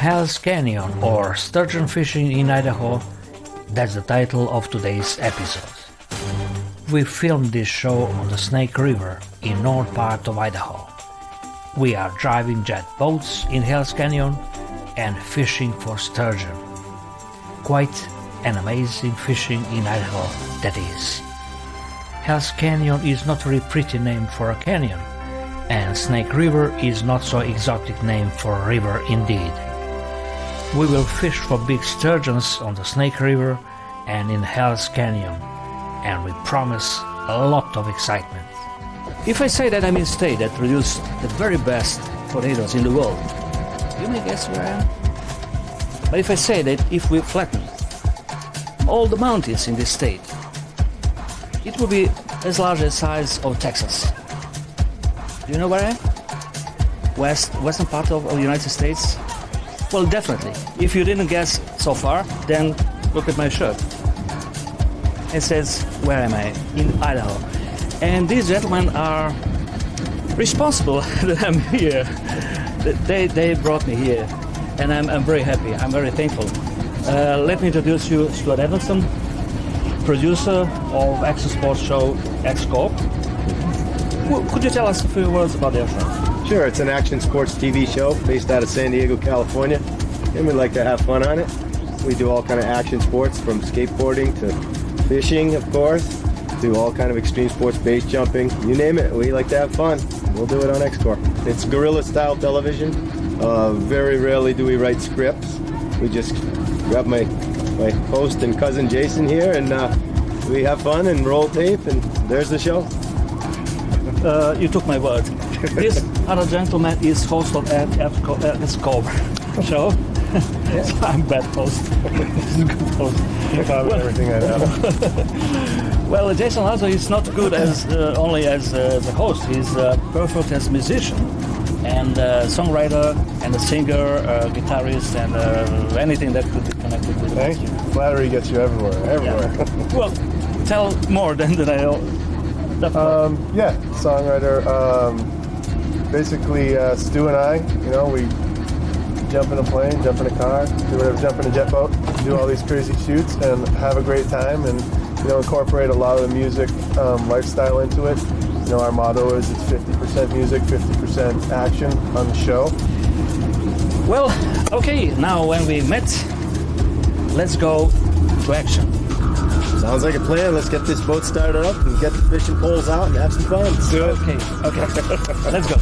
HELLS Canyon or Sturgeon Fishing in Idaho, that's the title of today's episode. We filmed this show on the Snake River in north part of Idaho. We are driving jet boats in HELLS Canyon and fishing for sturgeon. Quite an amazing fishing in Idaho that is. HELLS Canyon is not a very pretty name for a canyon, and Snake River is not so exotic name for a river indeed. We will fish for big sturgeons on the Snake River and in HELLS Canyon, and we promise a lot of excitement. If I say that I'm in a state that produces the very best potatoes in the world, you may guess where I am. But if I say that if we flatten all the mountains in this state, it will be as large as the size of Texas. Do you know where I am? Western part of the United States? Well, definitely. If you didn't guess so far, then look at my shirt. It says, where am I? In Idaho. And these gentlemen are responsible that I'm here. They brought me here. And I'm very happy. I'm very thankful. Let me introduce you to Stuart Evanson, producer of action sports show X Corp. Could you tell us a few words about their show? Sure, it's an action sports TV show based out of San Diego, California, and we like to have fun on it. We do all kind of action sports, from skateboarding to fishing, of course, to all kind of extreme sports, base jumping, you name it. We like to have fun. We'll do it on X-Corp. It's guerrilla-style television. Very rarely do we write scripts. We just grab my host and cousin Jason here, and we have fun and roll tape, and there's the show. You took my word. This other gentleman is host of X-Corp show. Yeah. So I'm bad host. This is a good host. Everything I know. Well, Jason also is not good as only as the host. He's perfect as musician and songwriter and a singer, guitarist, and anything that could be connected with. Thank you. Flattery gets you everywhere. Yeah. Well, tell more than I know. Songwriter. Basically, Stu and I, we jump in a plane, jump in a car, do whatever, jump in a jet boat, do all these crazy shoots, and have a great time, and incorporate a lot of the music lifestyle into it. Our motto is it's 50% music, 50% action on the show. Well, okay, now when we met, let's go to action. Sounds like a plan. Let's get this boat started up and get the fishing poles out and have some fun. Let's do it. Okay. Let's go.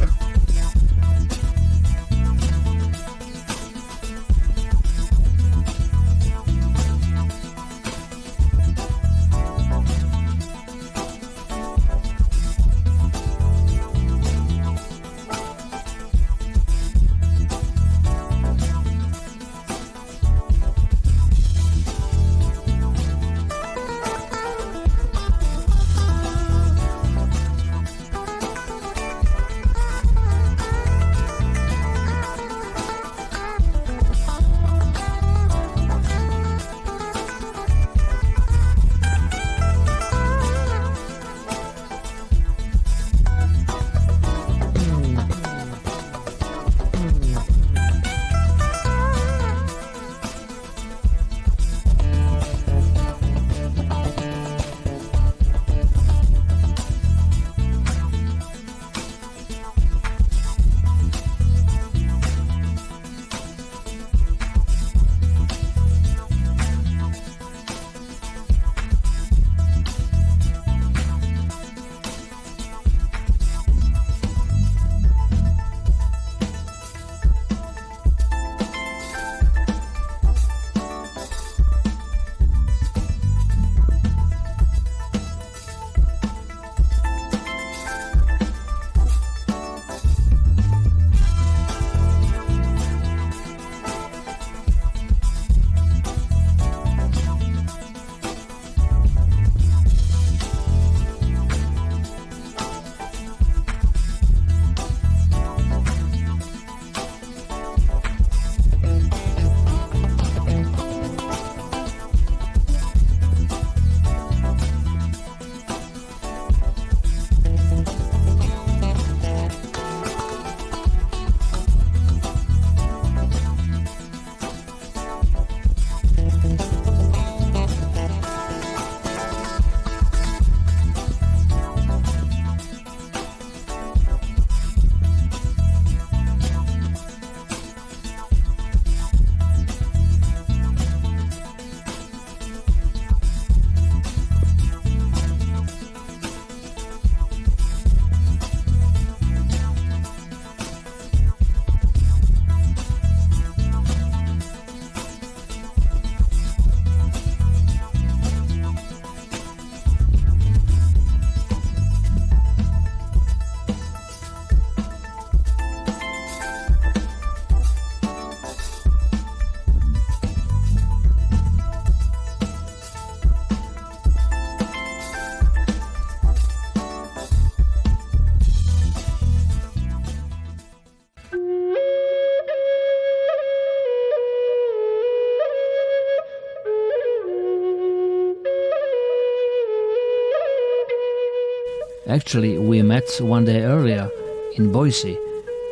Actually, we met one day earlier in Boise,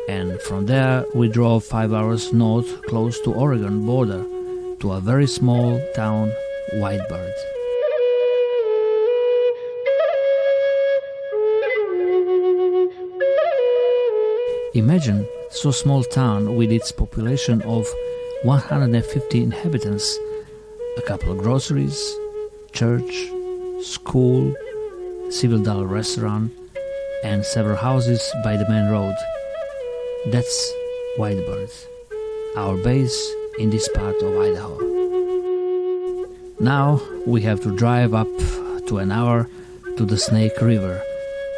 and from there we drove 5 hours north close to Oregon border to a very small town, Whitebird. Imagine so small town with its population of 150 inhabitants, a couple of groceries, church, school, civil dollar restaurant, and several houses by the main road. That's Whitebird, our base in this part of Idaho. Now we have to drive up to an hour to the Snake River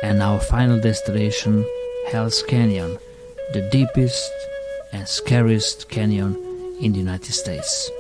and our final destination, HELLS Canyon, the deepest and scariest canyon in the United States.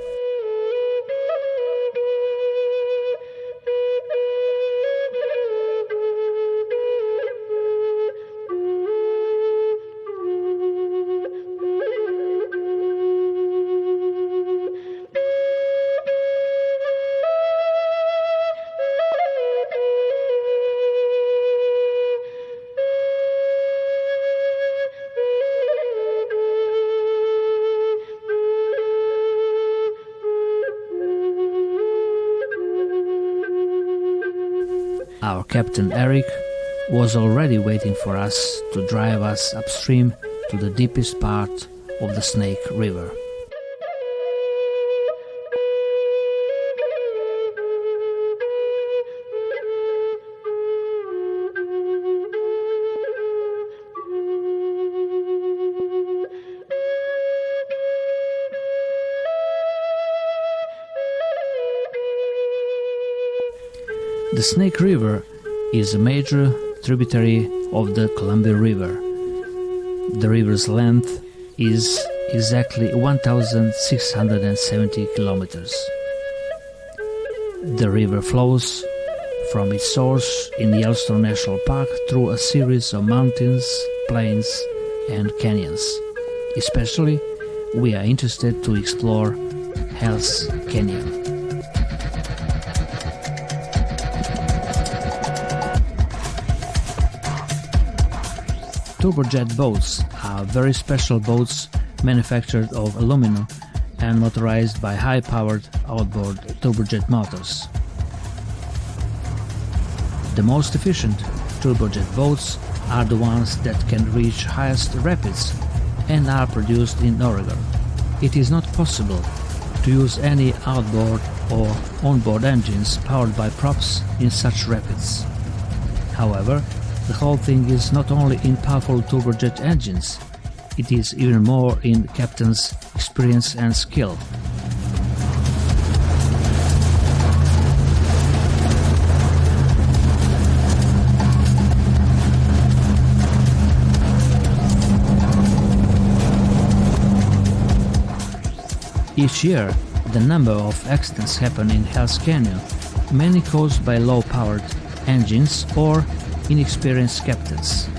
Our captain Eric was already waiting for us to drive us upstream to the deepest part of the Snake River. The Snake River is a major tributary of the Columbia River. The river's length is exactly 1,670 kilometers. The river flows from its source in Yellowstone National Park through a series of mountains, plains, and canyons. Especially, we are interested to explore HELLS Canyon. Turbojet boats are very special boats manufactured of aluminum and motorized by high-powered outboard turbojet motors. The most efficient turbojet boats are the ones that can reach highest rapids and are produced in Oregon. It is not possible to use any outboard or onboard engines powered by props in such rapids. However, the whole thing is not only in powerful turbojet engines, it is even more in captain's experience and skill. Each year, the number of accidents happen in HELLS Canyon, many caused by low-powered engines or inexperienced captains.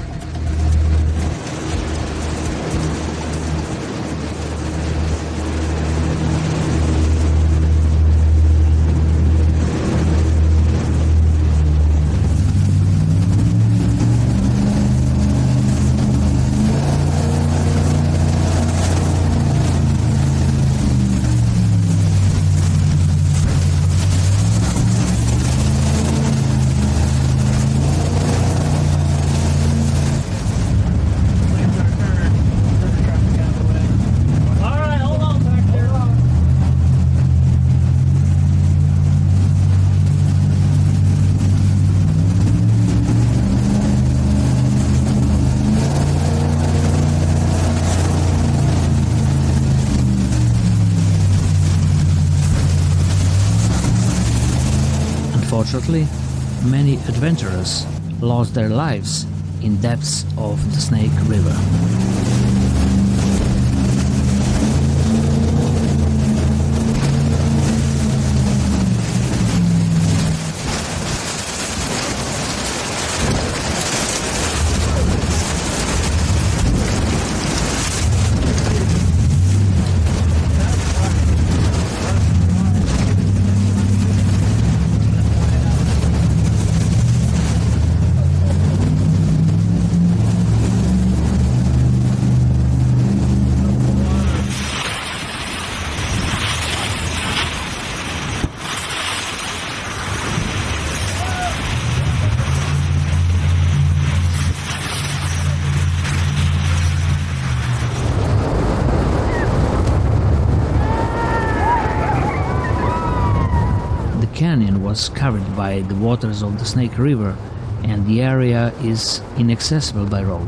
Unfortunately, many adventurers lost their lives in depths of the Snake River. canyon was covered by the waters of the Snake River, and the area is inaccessible by road.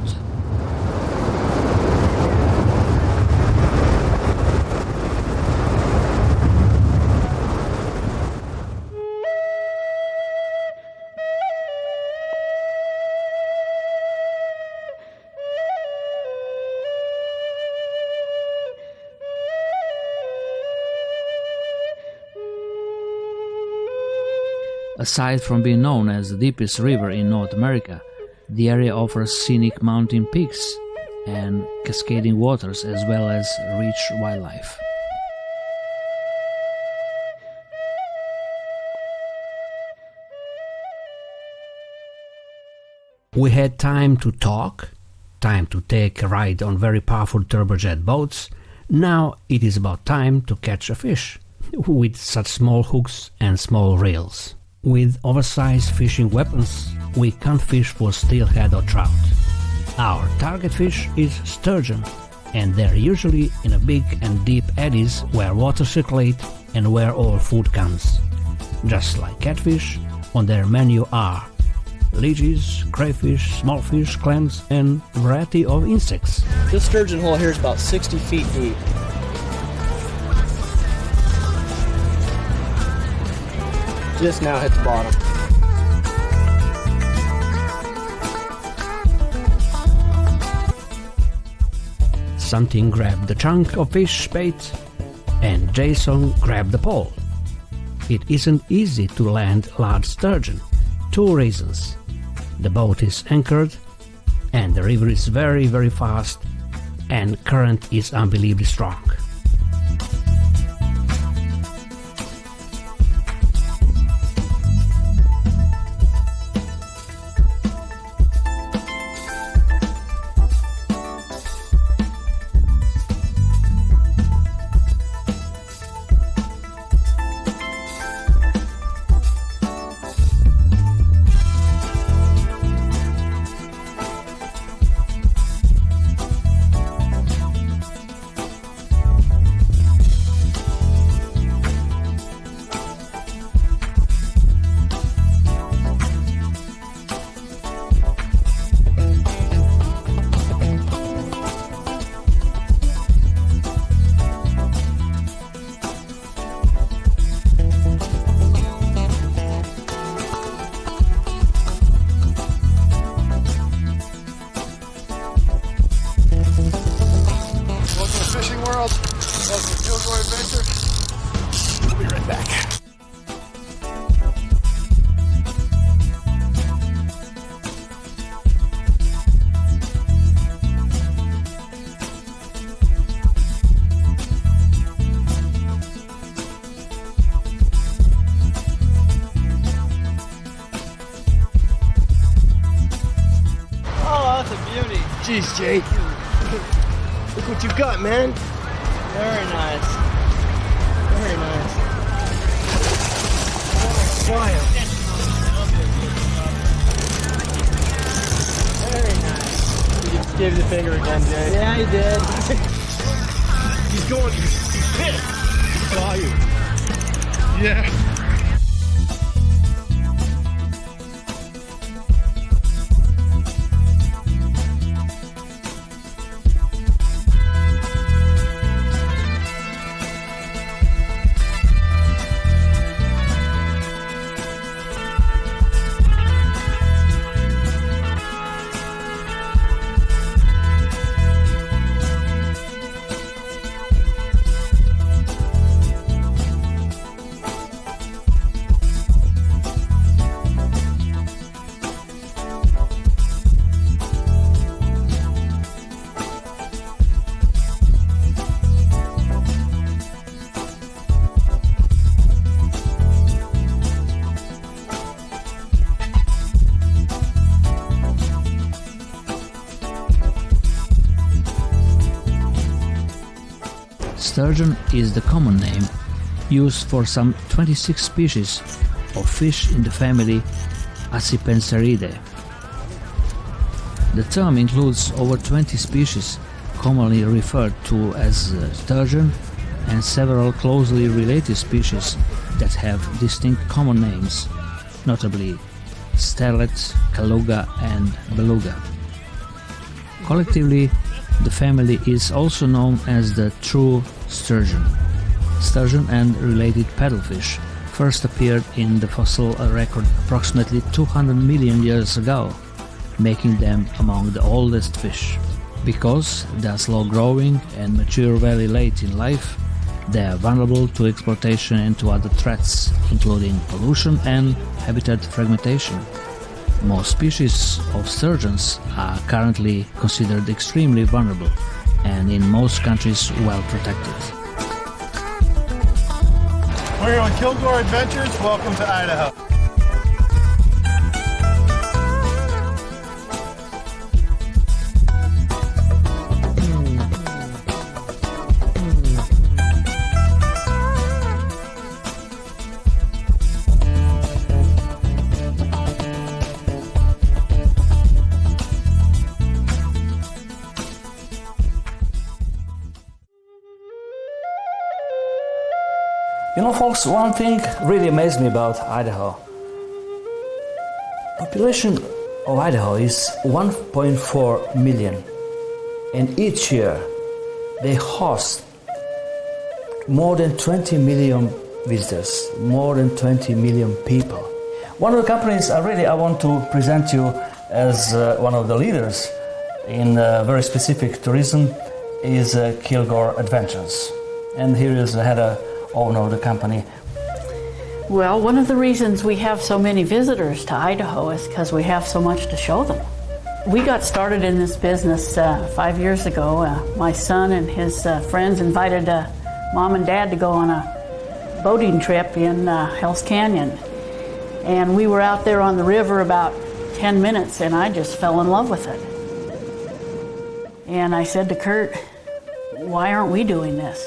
Aside from being known as the deepest river in North America, the area offers scenic mountain peaks and cascading waters as well as rich wildlife. We had time to talk, time to take a ride on very powerful turbojet boats. Now it is about time to catch a fish with such small hooks and small reels. With oversized fishing weapons, we can't fish for steelhead or trout. Our target fish is sturgeon, and they're usually in a big and deep eddies where water circulates and where all food comes. Just like catfish, on their menu are leeches, crayfish, small fish, clams, and a variety of insects. This sturgeon hole here is about 60 feet deep. Just now hits bottom. Something grabbed the chunk of fish bait, and Jason grabbed the pole. It isn't easy to land large sturgeon. 2 reasons. The boat is anchored, and the river is very, very fast, and current is unbelievably strong. Jeez, Jake. Look what you got, man. Very nice. Very nice. Wild. Very nice. He just gave you the finger again, Jake. Yeah, he did. He's going. He's pissed. He saw you. Yeah. Sturgeon is the common name used for some 26 species of fish in the family Accipinceridae. The term includes over 20 species commonly referred to as sturgeon and several closely related species that have distinct common names, notably sterlet, kaluga and beluga. Collectively, the family is also known as the true sturgeon. Sturgeon and related paddlefish first appeared in the fossil record approximately 200 million years ago, making them among the oldest fish. Because they are slow-growing and mature very late in life, they are vulnerable to exploitation and to other threats, including pollution and habitat fragmentation. Most species of sturgeons are currently considered extremely vulnerable and in most countries well protected. We're here on Kilgore Adventures. Welcome to Idaho. You know, folks, one thing really amazed me about Idaho. Population of Idaho is 1.4 million, and each year they host more than 20 million visitors, more than 20 million people. One of the companies I want to present you as one of the leaders in very specific tourism is Kilgore Adventures. And here is the head owner of the company. Well, one of the reasons we have so many visitors to Idaho is because we have so much to show them. We got started in this business 5 years ago. My son and his friends invited Mom and Dad to go on a boating trip in HELLS Canyon. And we were out there on the river about 10 minutes and I just fell in love with it. And I said to Kurt, why aren't we doing this?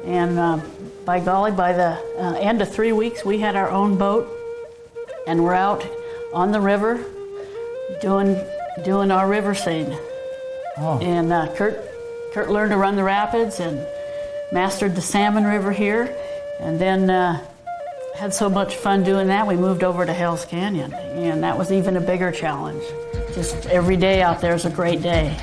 And by golly, by the end of 3 weeks, we had our own boat, and we're out on the river doing our river scene. Oh. And Kurt learned to run the rapids and mastered the salmon river here, and then had so much fun doing that, we moved over to HELLS Canyon, and that was even a bigger challenge. Just every day out there is a great day.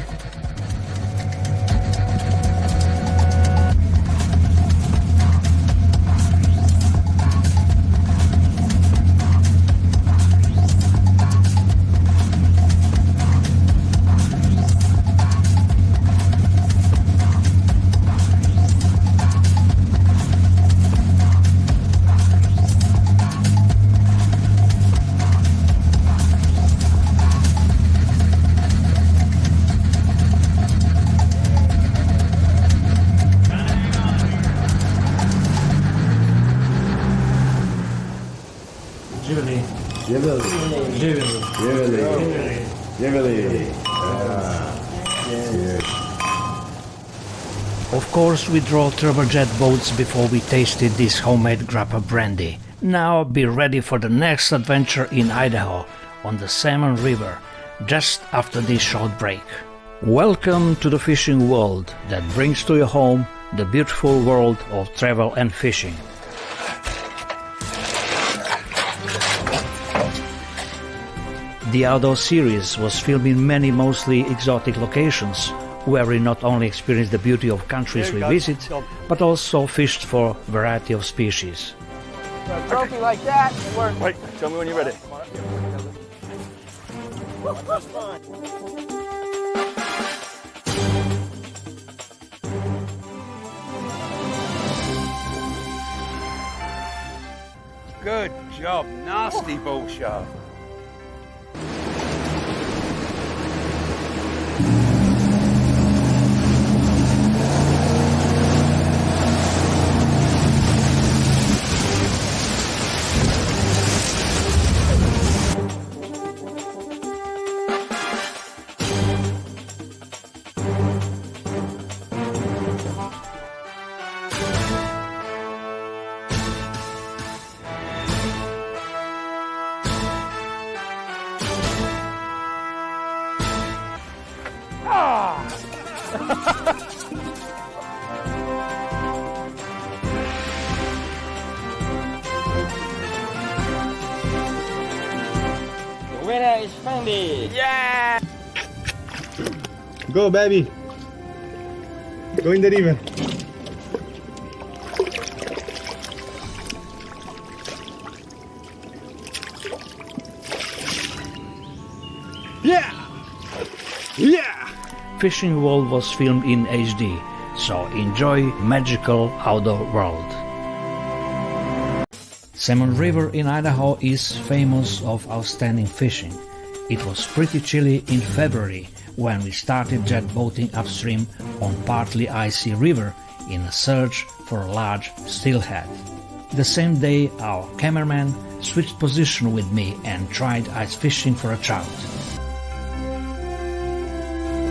Of course, we drove turbojet boats before we tasted this homemade grappa brandy. Now be ready for the next adventure in Idaho, on the Salmon River, just after this short break. Welcome to the fishing world that brings to your home the beautiful world of travel and fishing. The outdoor series was filmed in many mostly exotic locations, where we not only experienced the beauty of countries we visit, but also fished for a variety of species. A trophy like that works. Wait, tell me when you're ready. Good job. Nasty bull shot. Winner is Fendi. Yeah! Go, baby. Go in the river. Yeah! Yeah! Fishing World was filmed in HD, so enjoy magical outdoor world. Salmon River in Idaho is famous of outstanding fishing. It was pretty chilly in February when we started jet boating upstream on partly icy river in a search for a large steelhead. The same day our cameraman switched position with me and tried ice fishing for a trout.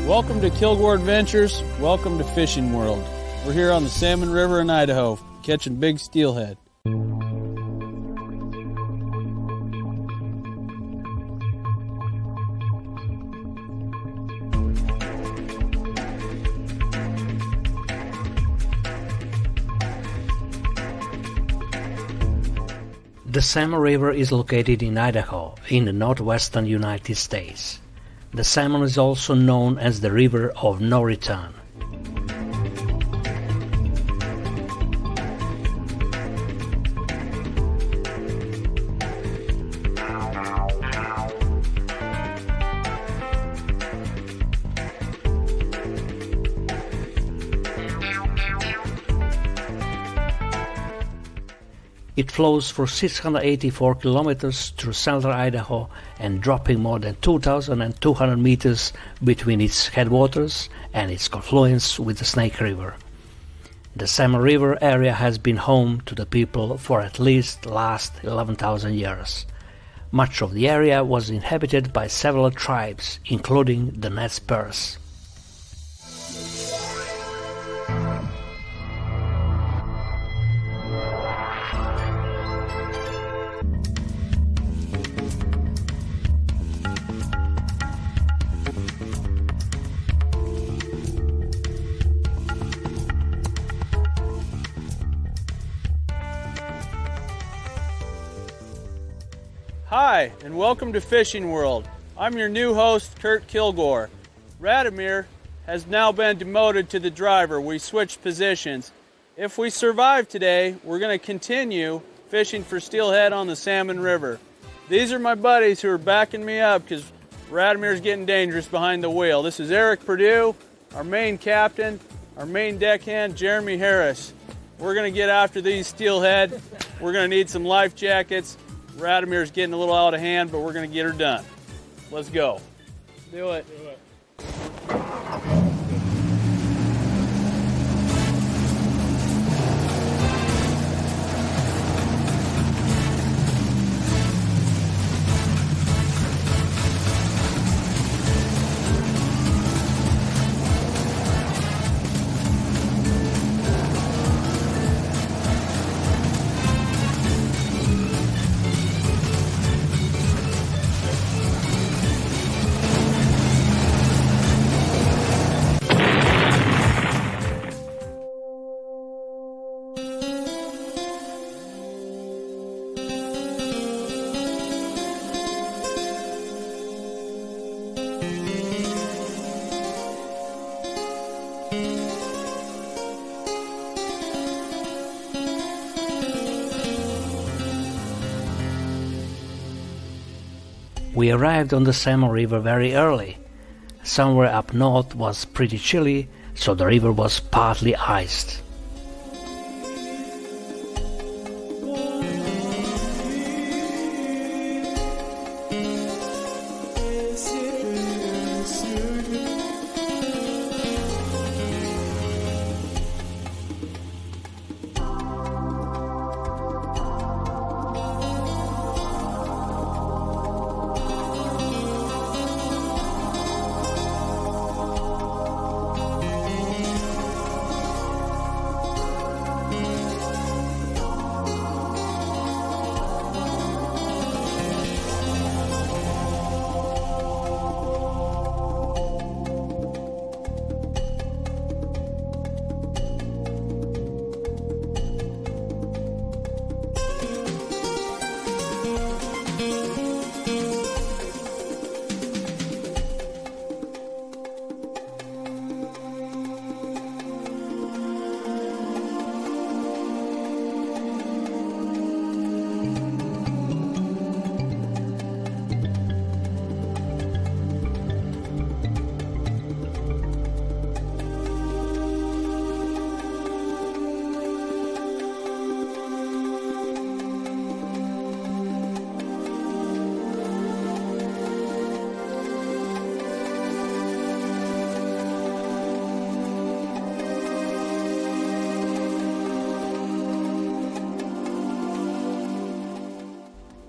Welcome to Kilgore Adventures. Welcome to Fishing World. We're here on the Salmon River in Idaho, catching big steelhead. The Salmon River is located in Idaho, in the northwestern United States. The Salmon is also known as the River of No Return. It flows for 684 kilometers through central Idaho and dropping more than 2,200 meters between its headwaters and its confluence with the Snake River. The Salmon River area has been home to the people for at least the last 11,000 years. Much of the area was inhabited by several tribes, including the Nez Perce. Hi, and welcome to Fishing World. I'm your new host, Kurt Kilgore. Radomir has now been demoted to the driver. We switched positions. If we survive today, we're going to continue fishing for steelhead on the Salmon River. These are my buddies who are backing me up because Radomir's getting dangerous behind the wheel. This is Eric Perdue, our main captain, our main deckhand, Jeremy Harris. We're going to get after these steelhead. We're going to need some life jackets. Radomir's getting a little out of hand, but we're going to get her done. Let's go. Do it. We arrived on the Salmon River very early. Somewhere up north was pretty chilly, so the river was partly iced.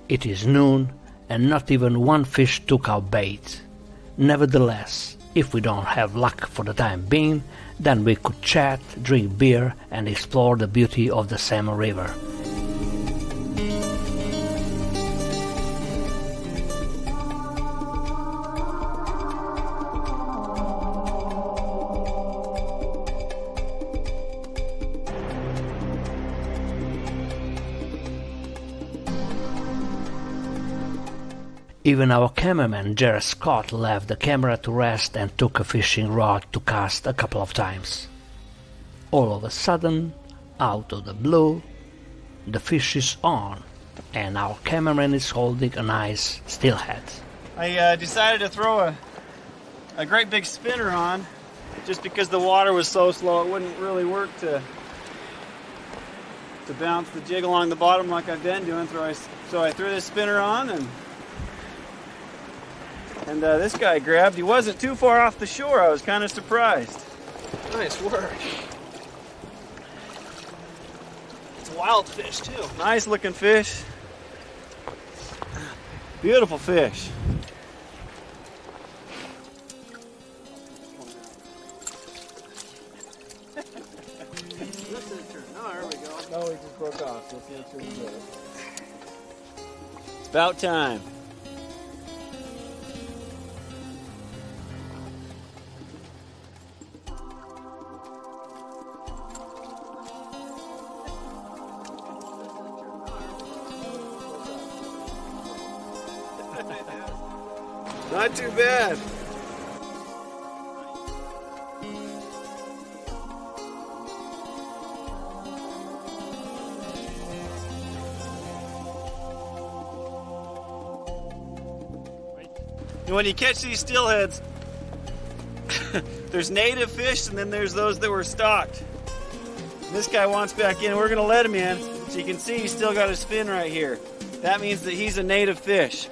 It is noon and not even one fish took our bait. Nevertheless, if we don't have luck for the time being, then we could chat, drink beer and explore the beauty of the Salmon River. Even our cameraman Jared Scott left the camera to rest and took a fishing rod to cast a couple of times. All of a sudden, out of the blue, the fish is on, and our cameraman is holding a nice steelhead. I decided to throw a great big spinner on, just because the water was so slow it wouldn't really work to bounce the jig along the bottom like I've been doing. So I threw this spinner on, and this guy grabbed. He wasn't too far off the shore. I was kind of surprised. Nice work. It's a wild fish too. Nice looking fish. Beautiful fish. Oh, there we go. No, he just broke off. So let's see what he does. It's about time. Not too bad. And when you catch these steelheads, there's native fish and then there's those that were stocked. This guy wants back in. We're going to let him in. So you can see he's still got his fin right here. That means that he's a native fish.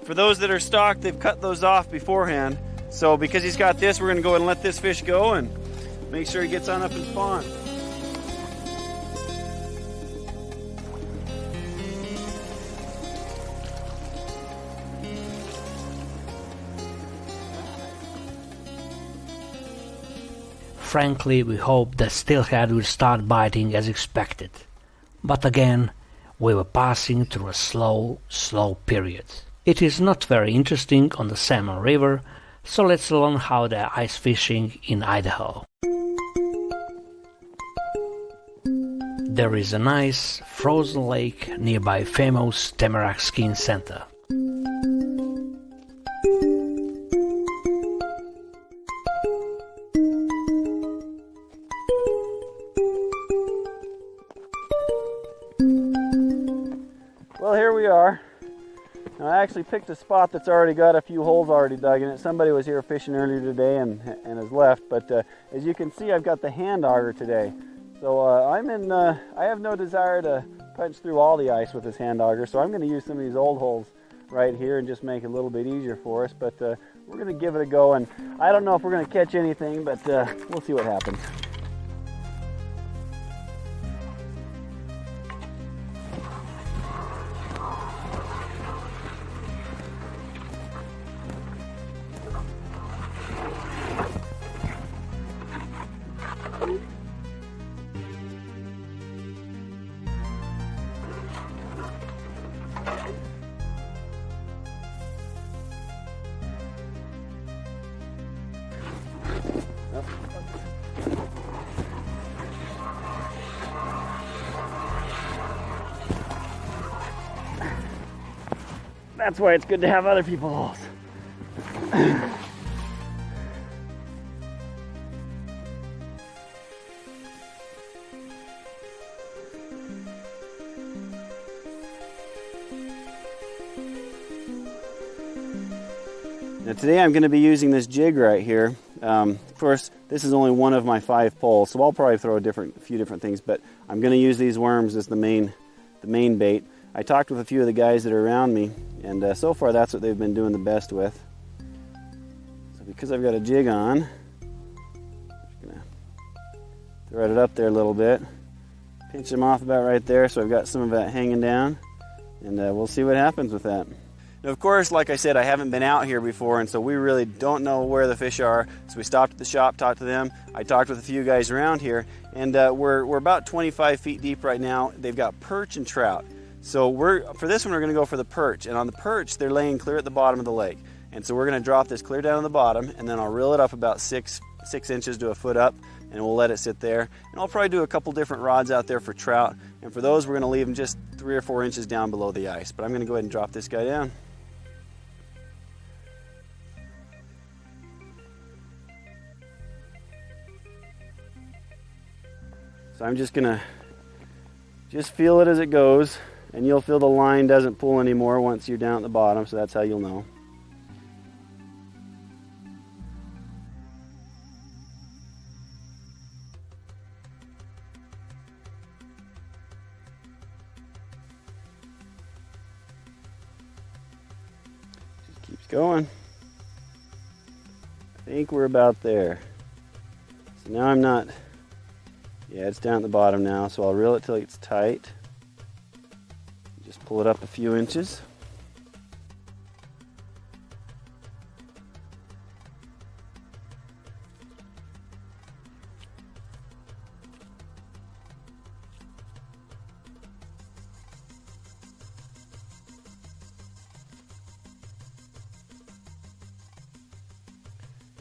For those that are stocked, they've cut those off beforehand. So because he's got this, we're going to go and let this fish go and make sure he gets on up and spawn. Frankly, we hoped that steelhead would start biting as expected. But again, we were passing through a slow period. It is not very interesting on the Salmon River, so let's learn how they are ice fishing in Idaho. There is a nice frozen lake nearby famous Tamarack Skiing Center. Well, here we are. Now, I actually picked a spot that's already got a few holes already dug in it. Somebody was here fishing earlier today and has left, but as you can see, I've got the hand auger today. So I have no desire to punch through all the ice with this hand auger, so I'm going to use some of these old holes right here and just make it a little bit easier for us, but we're going to give it a go, and I don't know if we're going to catch anything, but we'll see what happens. That's why it's good to have other people's holes. Now today I'm going to be using this jig right here. Of course, this is only one of my 5 poles, so I'll probably throw a few different things, but I'm going to use these worms as the main bait. I talked with a few of the guys that are around me, and so far that's what they've been doing the best with. So because I've got a jig on, I'm just going to thread it up there a little bit, pinch them off about right there so I've got some of that hanging down. and we'll see what happens with that. Now, of course, like I said, I haven't been out here before, and so we really don't know where the fish are. So we stopped at the shop, talked to them. I talked with a few guys around here, and we're about 25 feet deep right now. They've got perch and trout. So for this one, we're going to go for the perch. And on the perch, they're laying clear at the bottom of the lake. And so we're going to drop this clear down to the bottom, and then I'll reel it up about 6 inches to a foot up, and we'll let it sit there. And I'll probably do a couple different rods out there for trout. And for those, we're going to leave them just 3 or 4 inches down below the ice. But I'm going to go ahead and drop this guy down. So I'm just gonna feel it as it goes, and you'll feel the line doesn't pull anymore once you're down at the bottom, so that's how you'll know. Just keeps going. I think we're about there. So now I'm not. Yeah, it's down at the bottom now, so I'll reel it till it's tight. Just pull it up a few inches.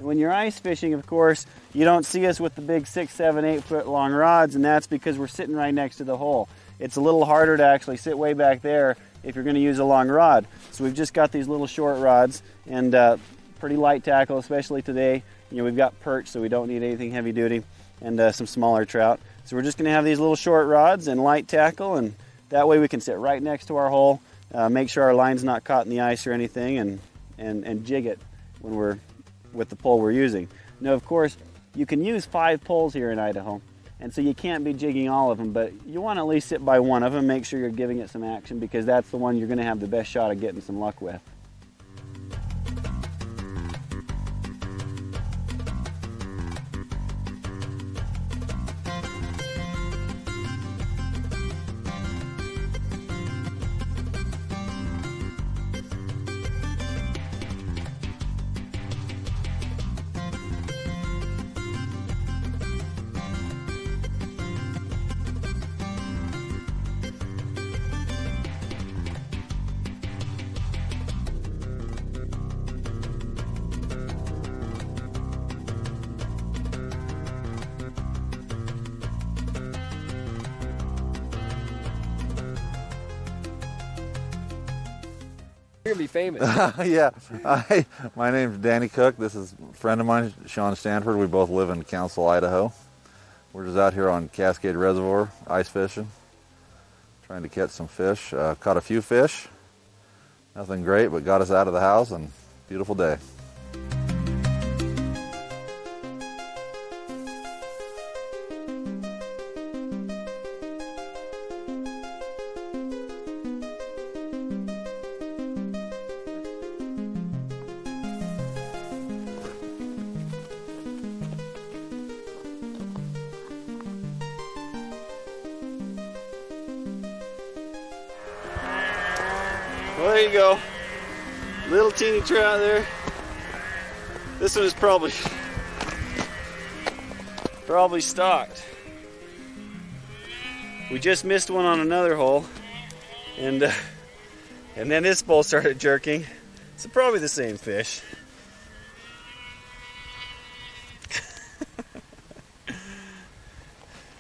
When you're ice fishing, of course, you don't see us with the big 6, 7, 8 foot long rods, and that's because we're sitting right next to the hole. It's a little harder to actually sit way back there if you're going to use a long rod. So we've just got these little short rods and pretty light tackle, especially today. You know, we've got perch, so we don't need anything heavy duty, and some smaller trout. So we're just going to have these little short rods and light tackle, and that way we can sit right next to our hole, make sure our line's not caught in the ice or anything, and jig it when we're with the pole we're using. Now, of course, you can use 5 poles here in Idaho, and so you can't be jigging all of them, but you want to at least sit by one of them, make sure you're giving it some action, because that's the one you're going to have the best shot of getting some luck with. You're gonna be famous. Yeah. My name's Danny Cook. This is a friend of mine, Sean Stanford. We both live in Council, Idaho. We're just out here on Cascade Reservoir, ice fishing, trying to catch some fish. Caught a few fish. Nothing great, but got us out of the house, and beautiful day. Well, there you go. Little teeny trout there. This one is probably stocked. We just missed one on another hole, and then this bowl started jerking. So probably the same fish.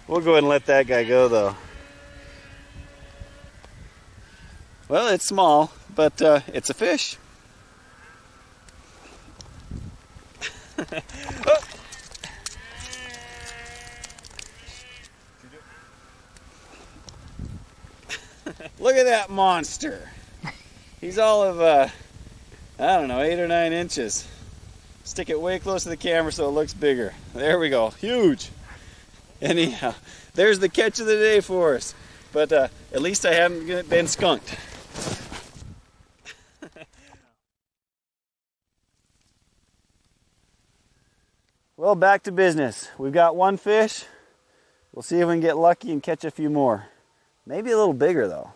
We'll go ahead and let that guy go, though. Well, it's small, but it's a fish. Oh. Look at that monster. He's all of, I don't know, 8 or 9 inches. Stick it way close to the camera so it looks bigger. There we go, huge. Anyhow, there's the catch of the day for us. But at least I haven't been skunked. Well, back to business. We've got one fish. We'll see if we can get lucky and catch a few more. Maybe a little bigger, though.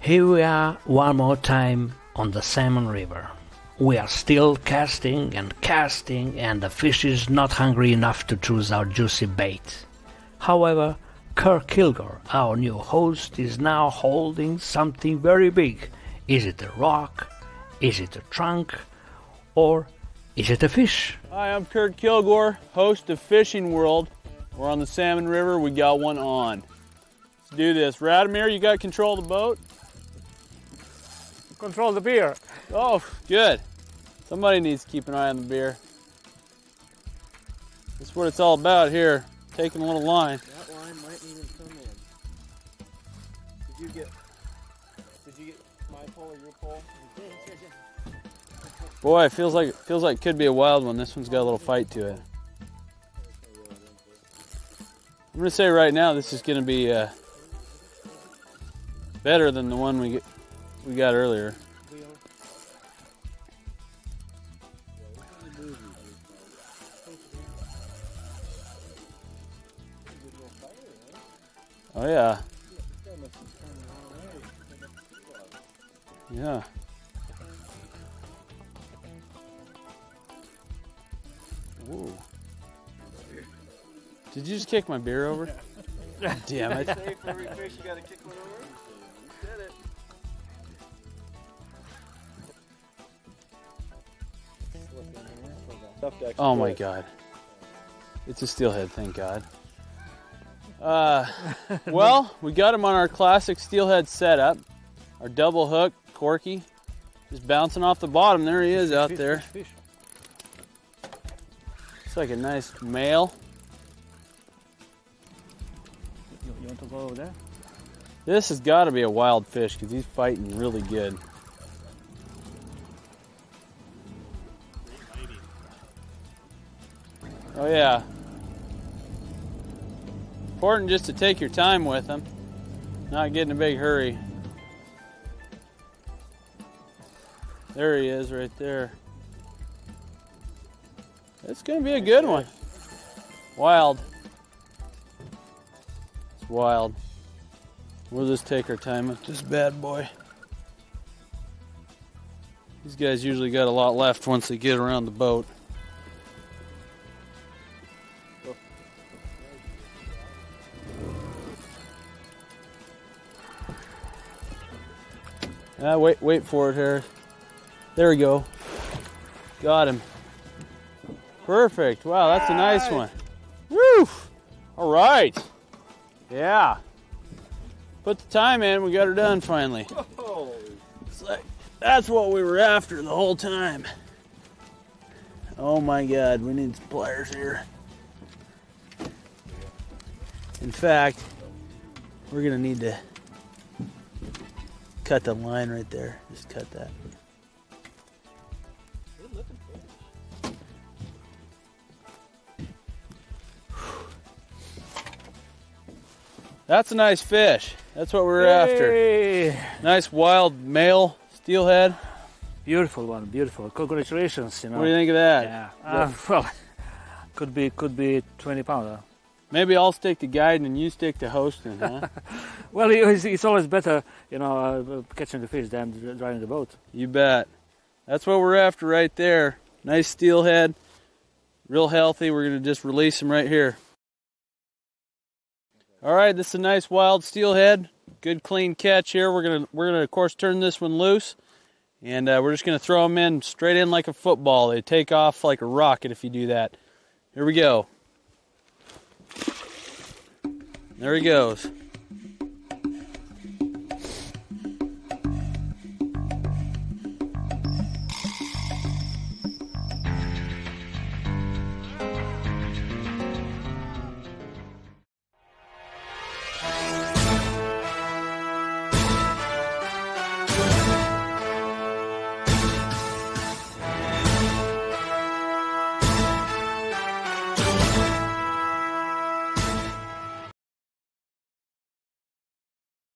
Here we are one more time on the Salmon River. We are still casting, and the fish is not hungry enough to choose our juicy bait. However, Kirk Kilgore, our new host, is now holding something very big. Is it a rock? Is it a trunk? Or is it a fish? Hi, I'm Kirk Kilgore, host of Fishing World. We're on the Salmon River. We got one on. Let's do this. Radomir, you got control of the boat? Control the beer. Oh, good. Somebody needs to keep an eye on the beer. That's what it's all about here. Taking a little line. That line might even come in. Did you get my pole or your pole? Boy, it feels like it could be a wild one. This one's got a little fight to it. I'm gonna say right now this is gonna be better than the one we got earlier. Oh yeah. Yeah. Ooh. Did you just kick my beer over? Damn it. Say for every fish you gotta kick one over? You did it. Oh my God. It's a steelhead, thank God. Well, we got him on our classic steelhead setup. Our double hook, Corky, just bouncing off the bottom. There he is out there. It's like a nice male. You want to go over there? This has got to be a wild fish because he's fighting really good. Oh yeah. Important just to take your time with them, not get in a big hurry. There he is right there. It's gonna be a good one. Wild. It's wild. We'll just take our time with this bad boy. These guys usually got a lot left once they get around the boat. Wait for it here. There we go. Got him. Perfect. Wow, that's a nice one. Woo! All right. Yeah. Put the time in. We got her done finally. It's like, that's what we were after the whole time. Oh my God, we need some pliers here. In fact, we're gonna need to cut the line right there. Just cut that. That's a nice fish. That's what we're after. Nice wild male steelhead. Beautiful one, beautiful. Congratulations, you know. What do you think of that? Yeah. Well, could be 20 pounder. Maybe I'll stick to guiding and you stick to hosting, huh? Well, it's always better, you know, catching the fish than driving the boat. You bet. That's what we're after right there. Nice steelhead, real healthy. We're gonna just release him right here. All right, this is a nice wild steelhead. Good clean catch here. We're gonna of course turn this one loose, and we're just gonna throw them in straight in like a football. They take off like a rocket if you do that. Here we go. There he goes.